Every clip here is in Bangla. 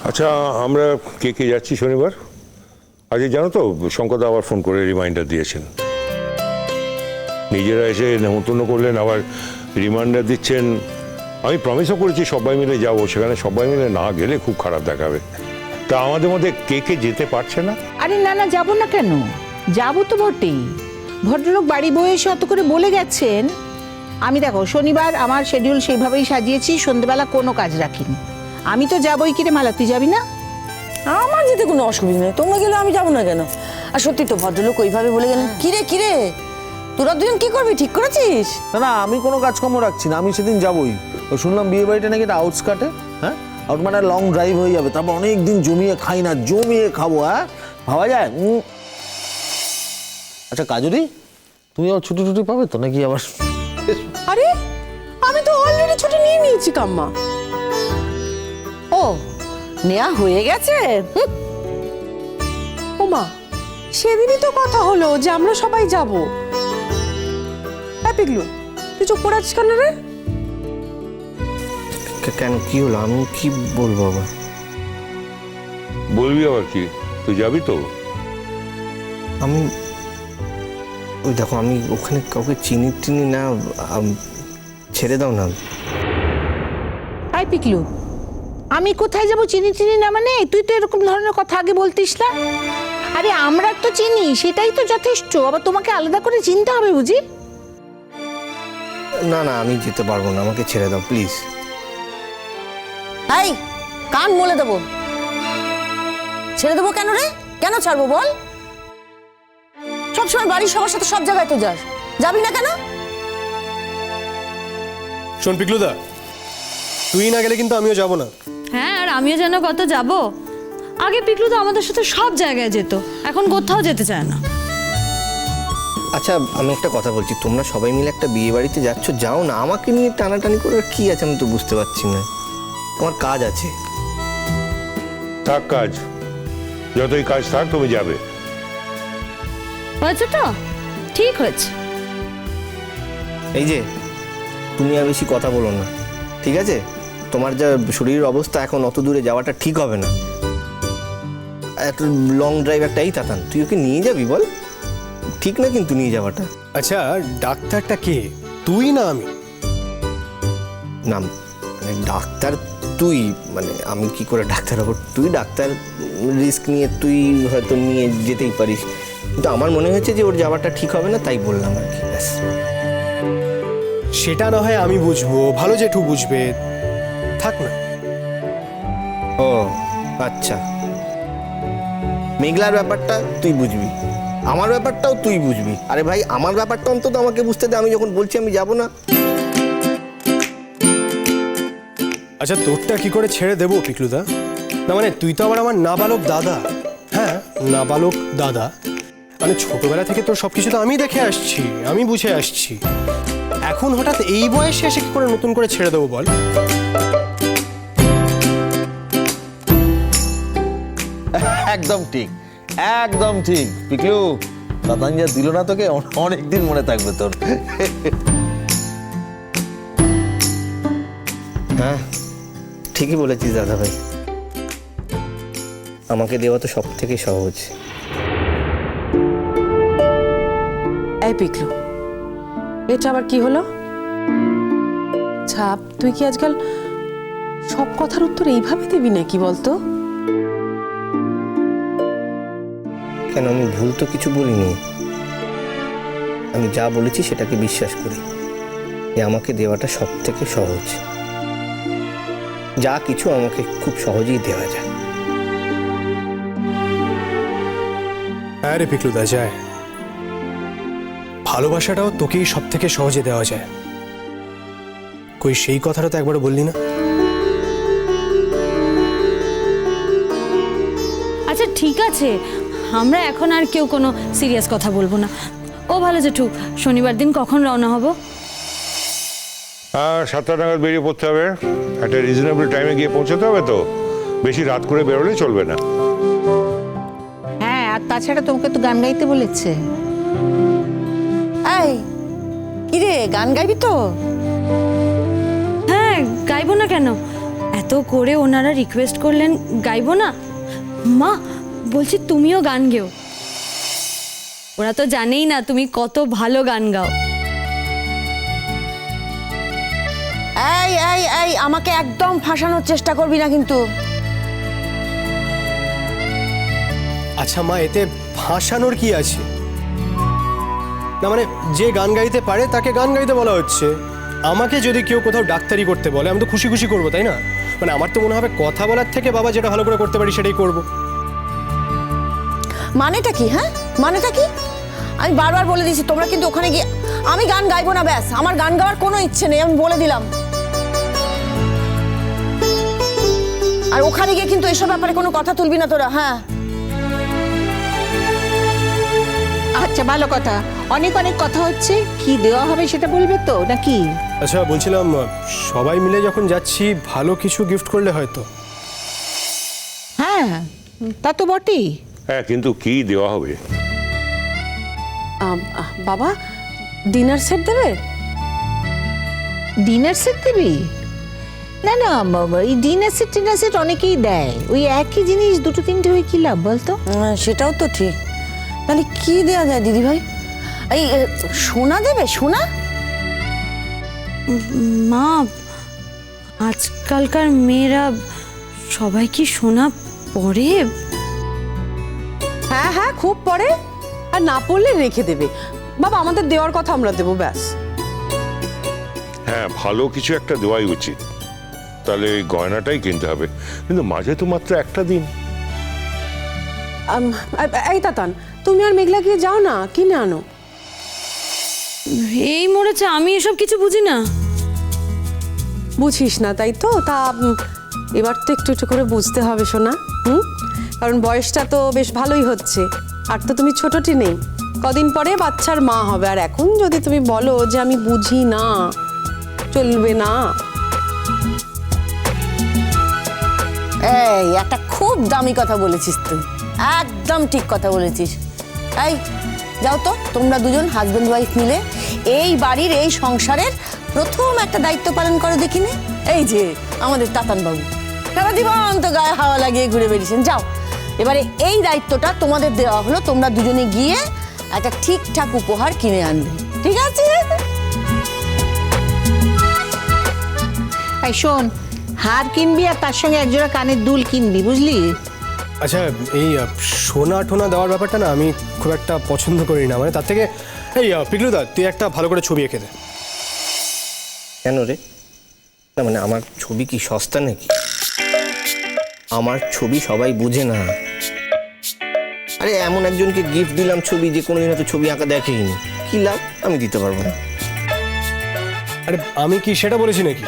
আচ্ছা, আমরা কে কে যাচ্ছি শনিবার? আজকে জানো তো শঙ্করদা আবার ফোন করে রিমাইন্ডার দিয়েছেন। নিজেরা এসে নেমন্তন্ন করলেন, আবার রিমাইন্ডার দিচ্ছেন। আমি প্রমিসও করেছি সবাই মিলে যাবো, সেখানে সবাই মিলে না গেলে খুব খারাপ দেখাবে। তা আমাদের মধ্যে কে কে যেতে পারছে না? আরে না না, যাবো না কেন? যাবো তো বটেই। ভদ্রলোক বাড়ি বয়ে এসে অত করে বলে গেছেন। আমি দেখো শনিবার আমার শিডিউল সেইভাবেই সাজিয়েছি, সন্ধ্যেবেলা কোনো কাজ রাখিনি। আমি তো যাবোই। কিরে মালা, তুই যাবি না? আমার যেতে কোনো অসুবিধা নেই, তোমরা গেলে আমি যাবো না কেন? আর সত্যি তো ভদ্রলোক ওইভাবে বলে গেলেন। কিরে কিরে, তোরা দুজন কি করবি, ঠিক করেছিস? না না, আমি কোনো কাজকর্ম রাখছি না, আমি সেদিন যাবোই। শুনলাম বিয়ে বাড়িটা নাকি একটা আউটস্কার্টে, হ্যাঁ, আউট মানে লং ড্রাইভ হয়ে যাবে, তারপর অনেক দিন জমিয়ে খাই না, জমিয়ে খাবো। হ্যাঁ, ভাবা যায়? আচ্ছা কাজুরি, তুমি আবার ছুটি টুটি পাবে তো নাকি আবার? আরে আমি তো অলরেডি ছুটি নিয়ে নিয়েছি কাম্মা। ও, নেওয়া হয়ে গেছে? ওমা, সেদিনই তো কথা হলো যে আমরা সবাই যাব। পিগলু, তুই চুপ করে আছিস কেন রে? কেন, কি হলো? আমি কি বলবো আবার? বলবি আবার কি? তুই যাবি তো? আমি ওই দেখো, আমি ওখানে কাউকে চিনি টিনি না, ছেড়ে দাও না। আই পিকলু, আমি কোথায় যাবো চিনি চিনি না মানে? তুই তো এরকম ধরনের কথা আগে বলতিস না। আরে আমরা তো চিনি, সেটাই তো যথেষ্ট। আবার তোমাকে আলাদা করে চিনতে হবে বুঝি? না না, আমি যেতে পারবো না, আমাকে ছেড়ে দাও প্লিজ। এই, কান মলে দেবো। ছেড়ে দেবো কেন রে? কেন ছাড়বো বল? সবসময় বাড়ির সবার সাথে সব জায়গায় তো যাস, যাবি না কেন? শোন পিকলুদা, তুই না গেলে কিন্তু আমিও যাব না। হ্যাঁ, আর আমিও যেন কত যাব। আগে পিকলু তো আমাদের সাথে সব জায়গায় যেত, এখন কোথাও যেতে চায় না। আচ্ছা, আমি একটা কথা বলছি, তোমরা সবাই মিলে একটা বিয়ে বাড়িতে যাচ্ছ, যাও না। আমাকে নিয়ে টানাটানি করে কি আছে আমি তো বুঝতে পারছি না। আমার কাজ আছে। থাক কাজ, যতই কাজ থাক তুমি যাবে। হয়েছে তো? ঠিক হয়েছে। এই যে, তুমি আর বেশি কথা বলো না, ঠিক আছে? তোমার যা শরীরের অবস্থা, এখন অত দূরে যাওয়াটা ঠিক হবে না। এত লং ড্রাইভ একটা, এই তাতান, তুই ওকে নিয়ে যাবি বল? ঠিক না কিন্তু নিয়ে যাওয়াটা। আচ্ছা, ডাক্তারটা কে, তুই না আমি? না মানে ডাক্তার তুই, মানে আমি কি করে ডাক্তার হবো? তুই ডাক্তার, রিস্ক নিয়ে তুই হয়তো নিয়ে যেতেই পারিস, কিন্তু আমার মনে হয়েছে যে ওর যাওয়াটা ঠিক হবে না, তাই বললাম আর কি, ব্যাস। সেটা না হয় আমি বুঝবো, ভালো জেঠু বুঝবে, থাক না। ও আচ্ছা, মেঘলার ব্যাপারটা তুই বুঝবি, আমার ব্যাপারটাও তুই বুঝবি। আরে ভাই, আমার ব্যাপারটা অন্তত আমাকে বুঝতে দে, আমি যখন বলছি আমি যাব না। আচ্ছা, তোরটা কি করে ছেড়ে দেবো পিকলুদা? না মানে তুই তো আবার আমার নাবালক দাদা। হ্যাঁ, নাবালক দাদা, মানে ছোটবেলা থেকে তোর সবকিছু তো আমি দেখে আসছি, আমি বুঝে আসছি। এখন হঠাৎ এই বয়সে এসে কি করে নতুন করে ছেড়ে দেবো বল? একদম ঠিক, একদম ঠিক পিকলু। তাতান যা দিল না তোকে, অনেকদিন মনে থাকবে তোর। হ্যাঁ, ঠিকই বলেছিস দাদা ভাই, আমাকে দেওয়া তো সব থেকে সহজ। এই পিকলু, এটা আবার কি হলো? ছাপ, তুই কি আজকাল সব কথার উত্তর এইভাবে দিবি নাকি বলতো? কেন, আমি ভুল তো কিছু বলিনি। আমি যা বলেছি সেটাকে বিশ্বাস করি, যে আমাকে দেওয়াটা সব থেকে সহজ। যা কিছু আমাকে খুব সহজেই দেওয়া যায়। হ্যাঁ রে পিকলুদা, যায়। ভালোবাসাটাও তোকেই সব থেকে সহজে দেওয়া যায়। কই সেই কথাটা তো একবারও বললি না। আচ্ছা ঠিক আছে, আমরা এখন আর কেউ কোনো সিরিয়াস কথা বলবো না। ও ভালো জেঠু, শনিবার দিন কখন রওনা হব? 7টা নাগাদ বেরিয়ে পড়তে হবে। একটা রিজনেবল টাইমে গিয়ে পৌঁছতে হবে তো, বেশি রাত করে বেরোলে চলবে না। হ্যাঁ, আর তাছাড়া তোমাকে তো গান গাইতে বলেছে। এই, কিরে, গান গাইবি তো? হ্যাঁ, গাইবো না কেন? এত করে ওনারা রিকোয়েস্ট করলেন গাইবো না? মা বলছি তুমিও গান গেও। ওরা তো জানেই না তুমি কত ভালো গান গাও। এই এই এই আমাকে একদম ফাঁসানোর চেষ্টা করবি না কিন্তু। আচ্ছা মা, এতে ভাসানোর কি আছে? না মানে যে গান গাইতে পারে তাকে গান গাইতে বলা হচ্ছে। আমাকে যদি কেউ কোথাও ডাক্তারি করতে বলে আমি তো খুশি খুশি করবো, তাই না? মানে আমার তো মনে হবে কথা বলার থেকে বাবা যেটা ভালো করে করতে পারি সেটাই করব। মানেটা কি? হ্যাঁ মানেটা কি? আমি বারবার বলে দিয়েছি তোমরা কিন্তু ওখানে গিয়ে আমি গান গাইবো না, ব্যাস। আমার গান গাওয়ার কোনো ইচ্ছে নেই, আমি বলে দিলাম। আর ওখানে গিয়ে কিন্তু এসব ব্যাপারে কোনো কথা তুলবি না তোরা। হ্যাঁ আচ্ছা ভালো কথা, অনেক অনেক কথা হচ্ছে, কি দেওয়া হবে সেটা বলবে তো নাকি? আচ্ছা বলছিলাম, সবাই মিলে যখন যাচ্ছি ভালো কিছু গিফট করলে হয়তো। হ্যাঁ তা তো বটেই। হ্যাঁ, কিন্তু কি দেওয়া হবে? বাবা ডিনার সেট দেবে? ডিনার সেট দিবি? না না বাবা, এই ডিনার সেট অনেকেই দেয়, ওই একই জিনিস দুটো তিনটে হয়ে কি লাভ বলতো? সেটাও তো ঠিক। তাহলে কি দেয়া যায় দিদি ভাই? এই সোনা দেবে? সোনা? মা আজকালকার মেয়েরা সবাই কি সোনা পরে? হ্যাঁ হ্যাঁ খুব পরে, আর না পড়লে রেখে দেবে। বাবা আমাদের দেওয়ার কথা আমরা দেবো, ব্যাস। হ্যাঁ, ভালো কিছু একটা দেওয়াই উচিত। তাহলে ওই গয়নাটাই কিনতে হবে, কিন্তু মাঝে তো মাত্র একটা দিন। এই তাতান, তুমি আর মেঘলা গিয়ে যাও না, কিনে আনো। এই মরেছে, আমি এসব কিছু বুঝি না। বুঝিস না তাই তো? তা এবার তো একটু একটু করে বুঝতে হবে সোনা। কারণ বয়সটা তো বেশ ভালোই হচ্ছে, আর তো তুমি ছোটটি নেই, কদিন পরে বাচ্চার মা হবে। আর এখন যদি তুমি বলো যে আমি বুঝি না, চলবে না। এই একটা খুব দামি কথা বলেছিস তুই, একদম ঠিক কথা বলেছিস। এই যাও তো, তোমরা দুজন হাজবেন্ড ওয়াইফ মিলে এই বাড়ির এই সংসারের প্রথম একটা দায়িত্ব পালন করো দেখিনি। এই যে আমাদের তাতান বাবু সারা জীবন তো গায়ে হাওয়া লাগিয়ে ঘুরে বেরিয়েছেন। যাও, এবারে এই দায়িত্বটা তোমাদের দেওয়া হলো, তোমরা দুজনে গিয়ে একটা ঠিকঠাক উপহার কিনে আনবে, ঠিক আছে? এই শোন, হার কিনবি আর তার সঙ্গে একজোড়া কানের দুল কিনবি, বুঝলি? আচ্ছা এই সোনা টোনা দেওয়ার ব্যাপারটা না আমি খুব একটা পছন্দ করি না। মানে তার থেকে এই পিকলুদা তুই একটা ভালো করে ছবি এঁকে দে। কেন রে? না মানে আমার ছবি কি সস্তা নাকি? আমার ছবি সবাই বুঝে না। আরে এমন একজনকে গিফট দিলাম ছবি যে কোনোদিন হয়তো ছবি আঁকা দেখেইনি, কি লাভ? আমি দিতে পারবো না। আরে আমি কি সেটা বলেছি নাকি?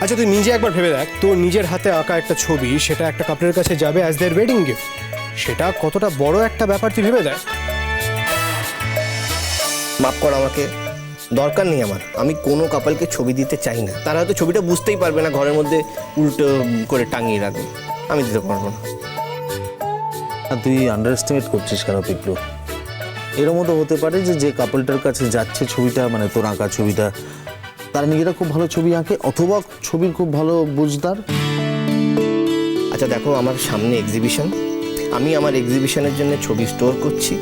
আচ্ছা তুই নিজে একবার ভেবে দেখ, তোর নিজের হাতে আঁকা একটা ছবি, সেটা একটা কাপড়ের কাছে যাবে অ্যাজ দেয়ার ওয়েডিং গিফট, সেটা কতটা বড় একটা ব্যাপার তুই ভেবে দেখ। মাফ কর আমাকে, দরকার নেই আমার। আমি কোনো কাপলকে ছবি দিতে চাই না, তারা হয়তো ছবিটা বুঝতেই পারবে না, ঘরের মধ্যে উল্টো করে টাঙিয়ে রাখবে। আমি দিতে পারবো না। আর তুই আন্ডার এস্টিমেট করছিস কেন পিকলু? এর মতো হতে পারে যে যে কাপলটার কাছে যাচ্ছে ছবিটা, মানে তোর আঁকা ছবিটা, তারা নিজেরা খুব ভালো ছবি আঁকে, অথবা ছবির খুব ভালো বুঝদার। আচ্ছা দেখো, আমার সামনে এক্সিবিশন, আমি আমার এক্সিবিশনের জন্য ছবি স্টোর করছি,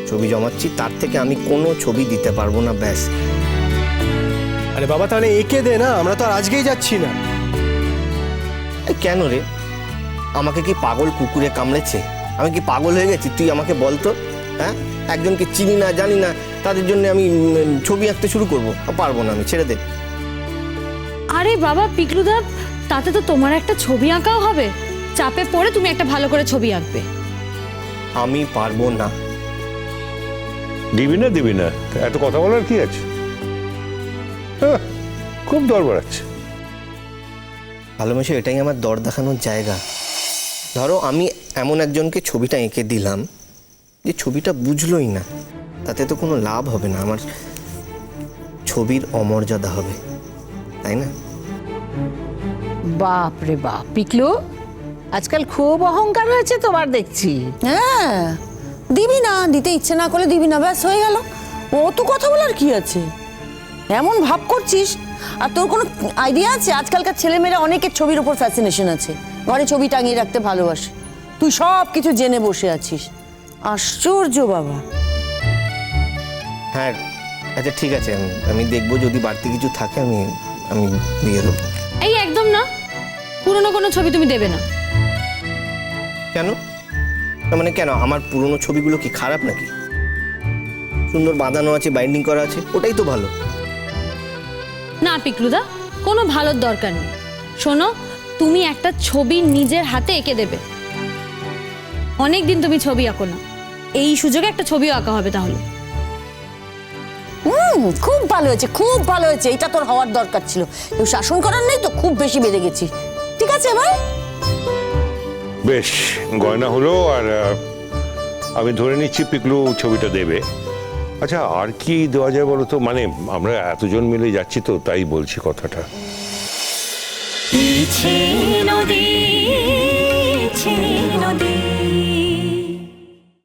ছবি জমাচ্ছি, তার থেকে আমি কোনো ছবি দিতে পারবো না, ব্যাস। আরে বাবা তাহলে এঁকে দে না, আমরা তো আর আজকেই যাচ্ছি না। কেন রে? আমাকে কি পাগল কুকুরে কামড়েছে? আমি কি পাগল হয়ে গেছি? তুই আমাকে বলতো। হ্যাঁ, একজনকে চিনি না জানি না তাদের জন্য আমি ছবি আঁকতে শুরু করবো? পারবো না, আমি ছেড়ে দে। আরে বাবা পিকলুদা, তাতে তো তোমার একটা ছবি আঁকাও হবে। চাপে পড়ে তুমি একটা ভালো করে ছবি আঁকবে। আমি পারবো না। দিবি না, এত কথা বলার কি আছে? খুব দর বাড়াচ্ছে। ভালোবাসা এটাই আমার দর দেখানোর জায়গা। ধরো আমি এমন একজনকে ছবিটা এঁকে দিলাম যে ছবিটা বুঝলোই না, তাতে তো কোনো লাভ হবে না, আমার ছবির অমর্যাদা হবে, তাই না? বাপ রে বাপ পিকলু, আজকাল খুব অহংকার হয়েছে তোমার দেখছি। হ্যাঁ, দিবি না, দিতে ইচ্ছে না করলে দিবি না, ব্যাস হয়ে গেল। ও তো কথা বলার কি আছে? এমন ভাব করছিস আর তোর কোনো আইডিয়া আছে? আজকালকার ছেলেমেয়েরা অনেকের ছবির উপর ফ্যাসিনেশন আছে, ঘরে ছবি টাঙিয়ে রাখতে ভালোবাসে। তুই সব কিছু জেনে বসে আছিস, আশ্চর্য বাবা। হ্যাঁ আচ্ছা ঠিক আছে, আমি দেখবো যদি বাড়তি কিছু থাকে আমি আমি দিয়ে দেবো। এই একদম না, পুরনো কোনো ছবি তুমি দেবে না। কেন? না মানে কেন, আমার পুরনো ছবিগুলো কি খারাপ নাকি? সুন্দর বাঁধানো আছে, বাইন্ডিং করা আছে, ওটাই তো ভালো। না পিকলুদা, কোনো ভালোর দরকার নেই। শোনো, তুমি একটা ছবি নিজের হাতে এঁকে দেবে। অনেক দিন তুমি ছবি আঁকো না, এই সুযোগে একটা ছবিও আঁকা হবে তাহলে। খুব ভালো হয়েছে, খুব ভালো হয়েছে, এটা তোর হওয়ার দরকার ছিল। কেউ শাসন করার নেই তো, খুব বেশি বেড়ে গেছি। ঠিক আছে ভাই, বেশ, গয়না হলো। আর আমি ধরে নিচ্ছি পিকলু ছবিটা দেবে। আচ্ছা, আর কি দেওয়া যায় বলো তো? মানে আমরা এতজন মিলে যাচ্ছি তো, তাই বলছি কথাটা।